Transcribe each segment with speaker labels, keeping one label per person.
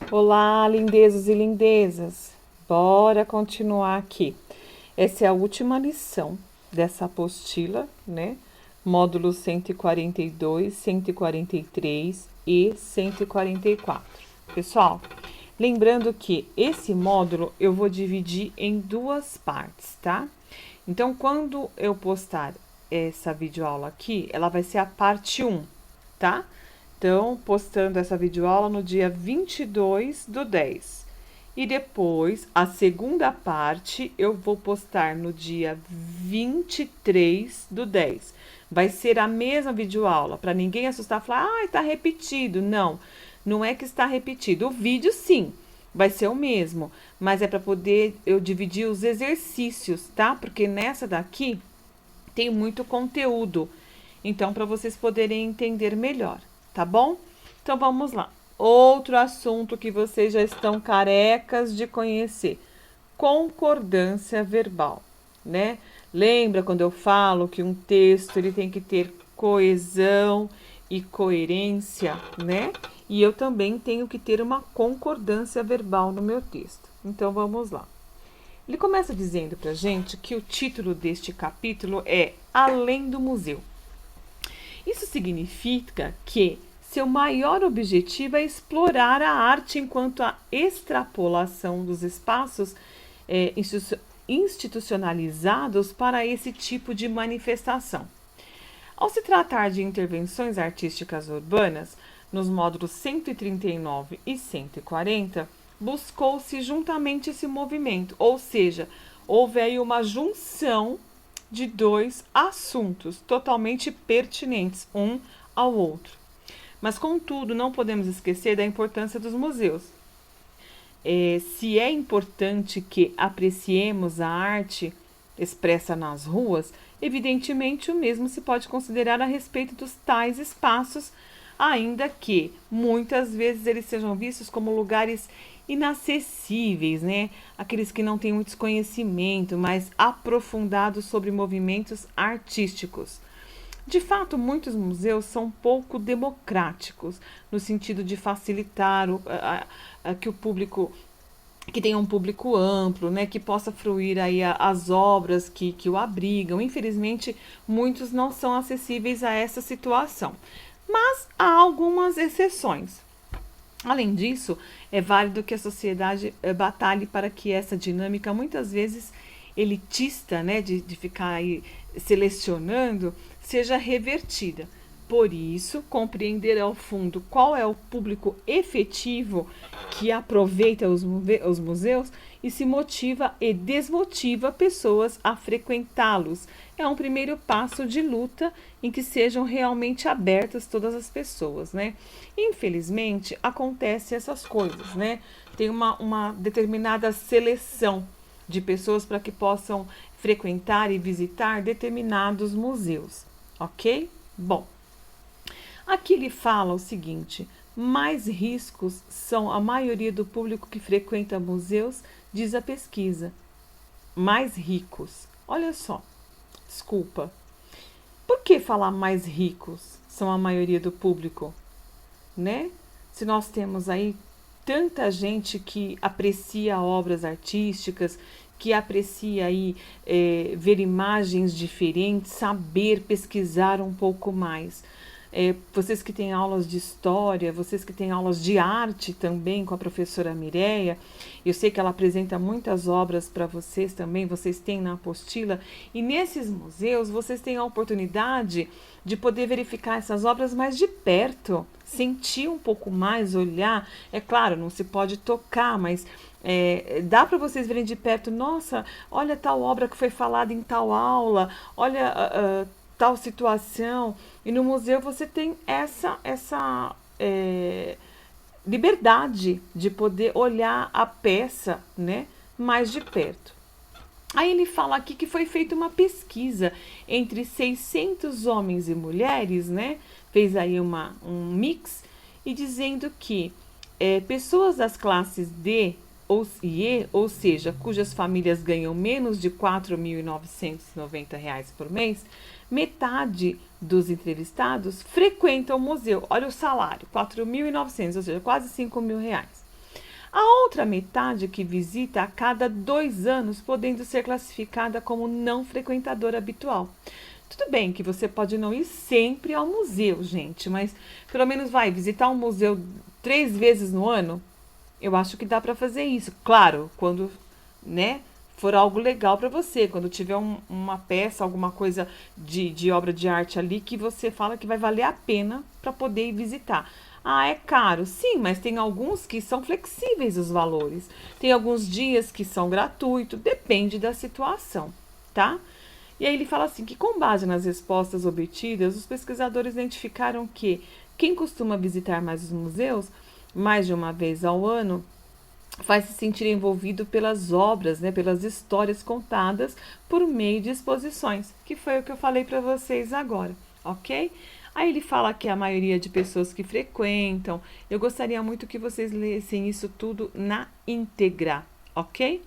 Speaker 1: Olá, lindezos e lindezas. Bora continuar aqui. Essa é a última lição dessa apostila, né? Módulos 142, 143 e 144. Pessoal, lembrando que esse módulo eu vou dividir em duas partes, tá? Então, quando eu postar essa videoaula aqui, ela vai ser a parte 1, tá? Então, postando essa videoaula no dia 22/10. E depois, a segunda parte, eu vou postar no dia 23/10. Vai ser a mesma videoaula, para ninguém assustar e falar, tá repetido. Não, não é que está repetido. O vídeo, sim, vai ser o mesmo, mas é para poder eu dividir os exercícios, tá? Porque nessa daqui tem muito conteúdo. Então, para vocês poderem entender melhor, tá bom? Então, vamos lá. Outro assunto que vocês já estão carecas de conhecer: concordância verbal, né? Lembra quando eu falo que um texto ele tem que ter coesão e coerência, né? E eu também tenho que ter uma concordância verbal no meu texto. Então, vamos lá. Ele começa dizendo pra gente que o título deste capítulo é Além do Museu. Isso significa que seu maior objetivo é explorar a arte enquanto a extrapolação dos espaços institucionalizados para esse tipo de manifestação. Ao se tratar de intervenções artísticas urbanas, nos módulos 139 e 140, buscou-se juntamente esse movimento, ou seja, houve aí uma junção de dois assuntos totalmente pertinentes um ao outro. Mas, contudo, não podemos esquecer da importância dos museus. Se é importante que apreciemos a arte expressa nas ruas, evidentemente o mesmo se pode considerar a respeito dos tais espaços, ainda que muitas vezes eles sejam vistos como lugares inacessíveis, né? Aqueles que não têm muito conhecimento mais aprofundado sobre movimentos artísticos. De fato, muitos museus são pouco democráticos, no sentido de facilitar que o público, que tenha um público amplo, né, que possa fruir aí as obras que o abrigam. Infelizmente, muitos não são acessíveis a essa situação, mas há algumas exceções. Além disso, é válido que a sociedade batalhe para que essa dinâmica, muitas vezes elitista, né, de ficar aí selecionando, seja revertida. Por isso, compreender ao fundo qual é o público efetivo que aproveita os museus e se motiva e desmotiva pessoas a frequentá-los. É um primeiro passo de luta em que sejam realmente abertas todas as pessoas, né? Infelizmente, acontece essas coisas, né? Tem uma determinada seleção de pessoas para que possam frequentar e visitar determinados museus, ok? Bom, aqui ele fala o seguinte: mais riscos são a maioria do público que frequenta museus, diz a pesquisa. Mais ricos. Olha só, desculpa. Por que falar mais ricos são a maioria do público, né? Se nós temos aí tanta gente que aprecia obras artísticas, que aprecia aí ver imagens diferentes, saber pesquisar um pouco mais. Vocês que têm aulas de história, vocês que têm aulas de arte também com a professora Mireia, eu sei que ela apresenta muitas obras para vocês também, vocês têm na apostila, e nesses museus vocês têm a oportunidade de poder verificar essas obras mais de perto, sentir um pouco mais, olhar. É claro, não se pode tocar, mas dá para vocês verem de perto. Nossa, olha tal obra que foi falada em tal aula, olha tal situação. E no museu você tem essa liberdade de poder olhar a peça, né, mais de perto. Aí ele fala aqui que foi feita uma pesquisa entre 600 homens e mulheres, né? Fez aí um mix, e dizendo que pessoas das classes D e E, ou seja, cujas famílias ganham menos de R$ 4.990 por mês, metade dos entrevistados frequentam o museu. Olha o salário, 4.900, ou seja, quase R$ 5.000. A outra metade que visita a cada 2 anos, podendo ser classificada como não frequentadora habitual. Tudo bem que você pode não ir sempre ao museu, gente, mas pelo menos vai visitar um museu 3 vezes no ano. Eu acho que dá para fazer isso. Claro, quando, né, for algo legal para você, quando tiver uma peça, alguma coisa de obra de arte ali que você fala que vai valer a pena para poder ir visitar. Ah, é caro. Sim, mas tem alguns que são flexíveis os valores. Tem alguns dias que são gratuitos, depende da situação, tá? E aí ele fala assim que com base nas respostas obtidas, os pesquisadores identificaram que quem costuma visitar mais os museus mais de uma vez ao ano faz se sentir envolvido pelas obras, né, pelas histórias contadas por meio de exposições, que foi o que eu falei para vocês agora, ok? Aí ele fala que a maioria de pessoas que frequentam, eu gostaria muito que vocês lessem isso tudo na íntegra, ok?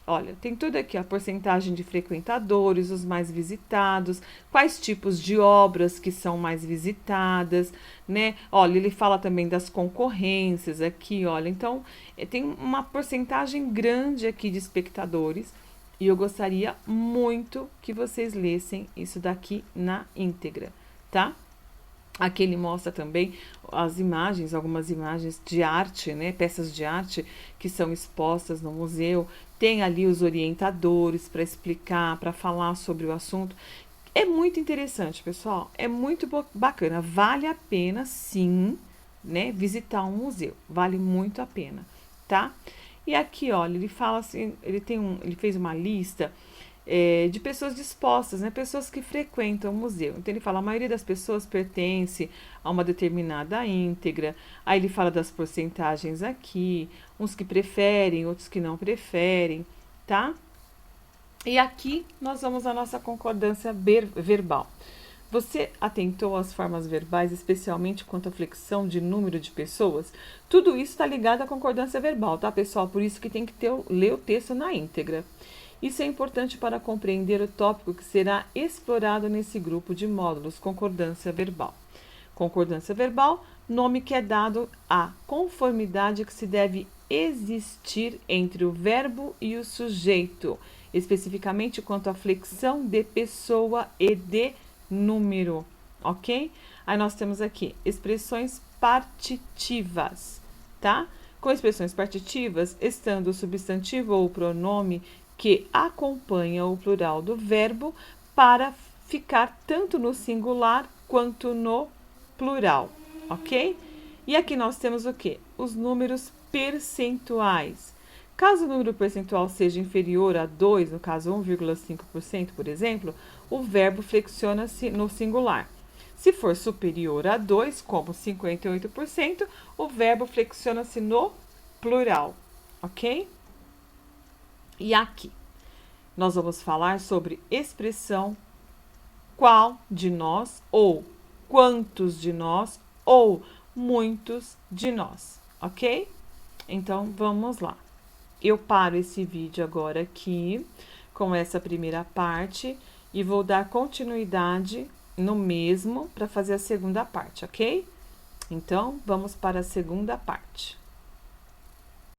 Speaker 1: Olha, tem tudo aqui, a porcentagem de frequentadores, os mais visitados, quais tipos de obras que são mais visitadas, né? Olha, ele fala também das concorrências aqui, olha. Então, tem uma porcentagem grande aqui de espectadores e eu gostaria muito que vocês lessem isso daqui na íntegra, tá? Aqui ele mostra também as imagens, algumas imagens de arte, né? Peças de arte que são expostas no museu. Tem ali os orientadores para explicar, para falar sobre o assunto. É muito interessante, pessoal. É muito bacana. Vale a pena, sim, né? Visitar um museu. Vale muito a pena, tá? E aqui, olha, ele fala assim, ele fez uma lista de pessoas dispostas, né? Pessoas que frequentam o museu. Então ele fala, a maioria das pessoas pertence a uma determinada íntegra. Aí ele fala das porcentagens aqui, uns que preferem, outros que não preferem, tá? E aqui nós vamos à nossa concordância verbal. Você atentou às formas verbais, especialmente quanto à flexão de número de pessoas? Tudo isso está ligado à concordância verbal, tá, pessoal? Por isso que tem que ler o texto na íntegra. Isso é importante para compreender o tópico que será explorado nesse grupo de módulos, concordância verbal. Concordância verbal, nome que é dado à conformidade que se deve existir entre o verbo e o sujeito, especificamente quanto à flexão de pessoa e de número, ok? Aí nós temos aqui expressões partitivas, tá? Com expressões partitivas, estando o substantivo ou o pronome que acompanha o plural do verbo para ficar tanto no singular quanto no plural, ok? E aqui nós temos o quê? Os números percentuais. Caso o número percentual seja inferior a 2, no caso 1,5%, por exemplo, o verbo flexiona-se no singular. Se for superior a 2, como 58%, o verbo flexiona-se no plural, ok? E aqui, nós vamos falar sobre expressão qual de nós, ou quantos de nós, ou muitos de nós, ok? Então, vamos lá. Eu paro esse vídeo agora aqui, com essa primeira parte, e vou dar continuidade no mesmo para fazer a segunda parte, ok? Então, vamos para a segunda parte.